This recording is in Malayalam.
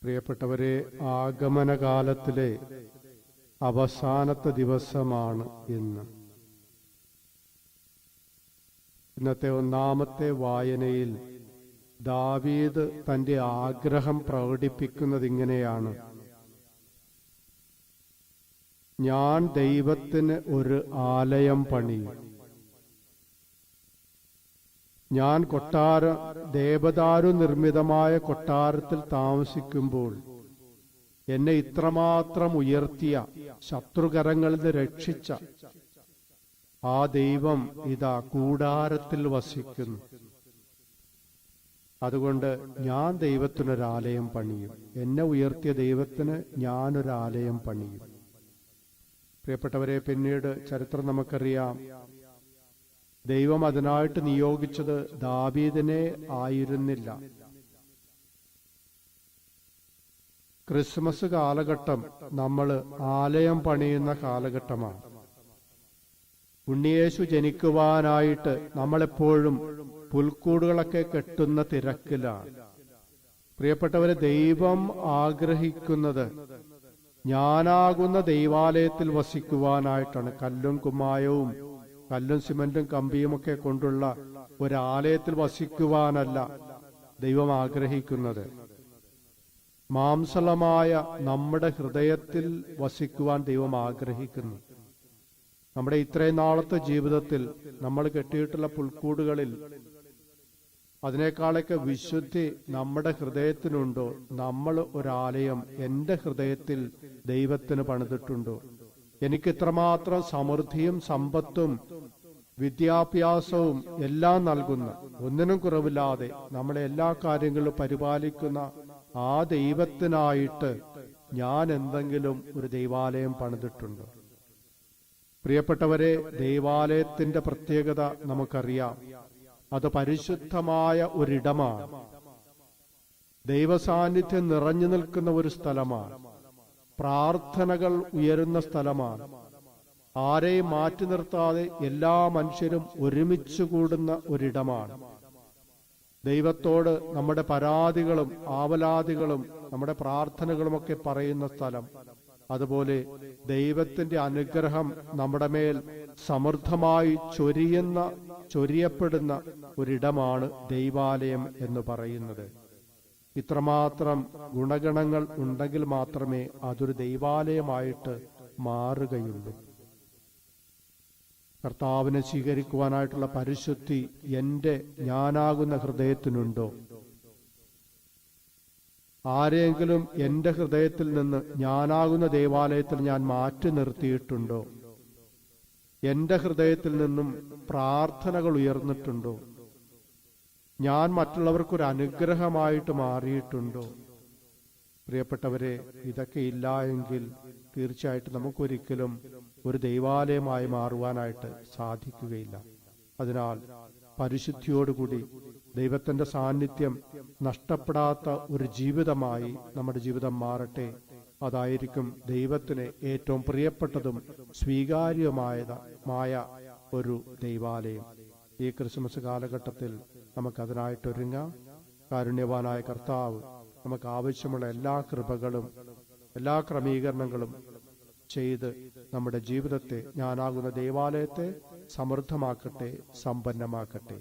പ്രിയപ്പെട്ടവരെ, ആഗമനകാലത്തിലെ അവസാനത്തെ ദിവസമാണ് ഇന്ന്. ഇന്നത്തെ ഒന്നാമത്തെ വായനയിൽ ദാവീദ് തന്റെ ആഗ്രഹം പ്രകടിപ്പിക്കുന്നത് ഇങ്ങനെയാണ്: ഞാൻ ദൈവത്തിന് ഒരു ആലയം പണിയും. ഞാൻ ദേവദാരു നിർമ്മിതമായ കൊട്ടാരത്തിൽ താമസിക്കുമ്പോൾ എന്നെ ഇത്രമാത്രം ഉയർത്തിയ, ശത്രുകരങ്ങളിൽ നിന്ന് രക്ഷിച്ച ആ ദൈവം ഇതാ കൂടാരത്തിൽ വസിക്കുന്നു. അതുകൊണ്ട് ഞാൻ ദൈവത്തിനൊരാലയം പണിയും. എന്നെ ഉയർത്തിയ ദൈവത്തിന് ഞാനൊരാലയം പണിയും. പ്രിയപ്പെട്ടവരെ, പിന്നീട് ചരിത്രം നമുക്കറിയാം. ദൈവം അതിനായിട്ട് നിയോഗിച്ചത് ദാവീദിനെ ആയിരുന്നില്ല. ക്രിസ്മസ് കാലഘട്ടം നമ്മൾ ആലയം പണിയുന്ന കാലഘട്ടമാണ്. ഉണ്ണിയേശു ജനിക്കുവാനായിട്ട് നമ്മളെപ്പോഴും പുൽക്കൂടുകളൊക്കെ കെട്ടുന്ന തിരക്കിലാണ്. പ്രിയപ്പെട്ടവരെ, ദൈവം ആഗ്രഹിക്കുന്നത് ഞാനാകുന്ന ദൈവാലയത്തിൽ വസിക്കുവാനായിട്ടാണ്. കല്ലും കുമ്മായവും കല്ലും സിമന്റും കമ്പിയുമൊക്കെ കൊണ്ടുള്ള ഒരാലയത്തിൽ വസിക്കുവാനല്ല ദൈവം ആഗ്രഹിക്കുന്നത്. മാംസളമായ നമ്മുടെ ഹൃദയത്തിൽ വസിക്കുവാൻ ദൈവം ആഗ്രഹിക്കുന്നു. നമ്മുടെ ഇത്രയും നാളത്തെ ജീവിതത്തിൽ നമ്മൾ കെട്ടിയിട്ടുള്ള പുൽക്കൂടുകളിൽ അതിനേക്കാളൊക്കെ വിശുദ്ധി നമ്മുടെ ഹൃദയത്തിനുണ്ടോ? നമ്മൾ ഒരാലയം എൻ്റെ ഹൃദയത്തിൽ ദൈവത്തിന് പണിതിട്ടുണ്ടോ? എനിക്ക് ഇത്രമാത്രം സമൃദ്ധിയും സമ്പത്തും വിദ്യാഭ്യാസവും എല്ലാം നൽകുന്ന, ഒന്നിനും കുറവില്ലാതെ നമ്മളെ എല്ലാ കാര്യങ്ങളും പരിപാലിക്കുന്ന ആ ദൈവത്തിനായിട്ട് ഞാൻ എന്തെങ്കിലും ഒരു ദൈവാലയം പണിതിട്ടുണ്ടോ? പ്രിയപ്പെട്ടവരെ, ദൈവാലയത്തിന്റെ പ്രത്യേകത നമുക്കറിയാം. അത് പരിശുദ്ധമായ ഒരിടമാണ്. ദൈവസാന്നിധ്യം നിറഞ്ഞു നിൽക്കുന്ന ഒരു സ്ഥലമാണ്. പ്രാർത്ഥനകൾ ഉയരുന്ന സ്ഥലമാണ്. ആരെയും മാറ്റി നിർത്താതെ എല്ലാ മനുഷ്യരും ഒരുമിച്ച് കൂടുന്ന ഒരിടമാണ്. ദൈവത്തോട് നമ്മുടെ പരാതികളും ആവലാതികളും നമ്മുടെ പ്രാർത്ഥനകളുമൊക്കെ പറയുന്ന സ്ഥലം. അതുപോലെ ദൈവത്തിന്റെ അനുഗ്രഹം നമ്മുടെ മേൽ സമൃദ്ധമായി ചൊരിയപ്പെടുന്ന ഒരിടമാണ് ദൈവാലയം എന്ന് പറയുന്നത്. ഇത്രമാത്രം ഗുണഗണങ്ങൾ ഉണ്ടെങ്കിൽ മാത്രമേ അതൊരു ദൈവാലയമായിട്ട് മാറുകയുള്ളൂ. കർത്താവിനെ സ്വീകരിക്കുവാനായിട്ടുള്ള പരിശുദ്ധി ഞാനാകുന്ന ഹൃദയത്തിനുണ്ടോ? ആരെങ്കിലും എൻ്റെ ഹൃദയത്തിൽ നിന്ന് ഞാനാകുന്ന ദൈവാലയത്തിൽ ഞാൻ മാറ്റി നിർത്തിയിട്ടുണ്ടോ? എൻ്റെ ഹൃദയത്തിൽ നിന്നും പ്രാർത്ഥനകൾ ഉയർന്നിട്ടുണ്ടോ? ഞാൻ മറ്റുള്ളവർക്കൊരു അനുഗ്രഹമായിട്ട് മാറിയിട്ടുണ്ടോ? പ്രിയപ്പെട്ടവരെ, ഇതൊക്കെ ഇല്ല എങ്കിൽ തീർച്ചയായിട്ടും നമുക്കൊരിക്കലും ഒരു ദൈവാലയമായി മാറുവാനായിട്ട് സാധിക്കുകയില്ല. അതിനാൽ പരിശുദ്ധിയോടുകൂടി ദൈവത്തിന്റെ സാന്നിധ്യം നഷ്ടപ്പെടാത്ത ഒരു ജീവിതമായി നമ്മുടെ ജീവിതം മാറട്ടെ. അതായിരിക്കും ദൈവത്തിന് ഏറ്റവും പ്രിയപ്പെട്ടതും സ്വീകാര്യമായ ഒരു ദൈവാലയം. ഈ ക്രിസ്മസ് കാലഘട്ടത്തിൽ നമുക്കതിനായിട്ടൊരുങ്ങാം. കാരുണ്യവാനായ കർത്താവ് നമുക്ക് ആവശ്യമുള്ള എല്ലാ കൃപകളും എല്ലാ ക്രമീകരണങ്ങളും ചെയ്ത് നമ്മുടെ ജീവിതത്തെ, ഞാനാകുന്ന ദൈവാലയത്തെ സമൃദ്ധമാക്കട്ടെ, സമ്പന്നമാക്കട്ടെ.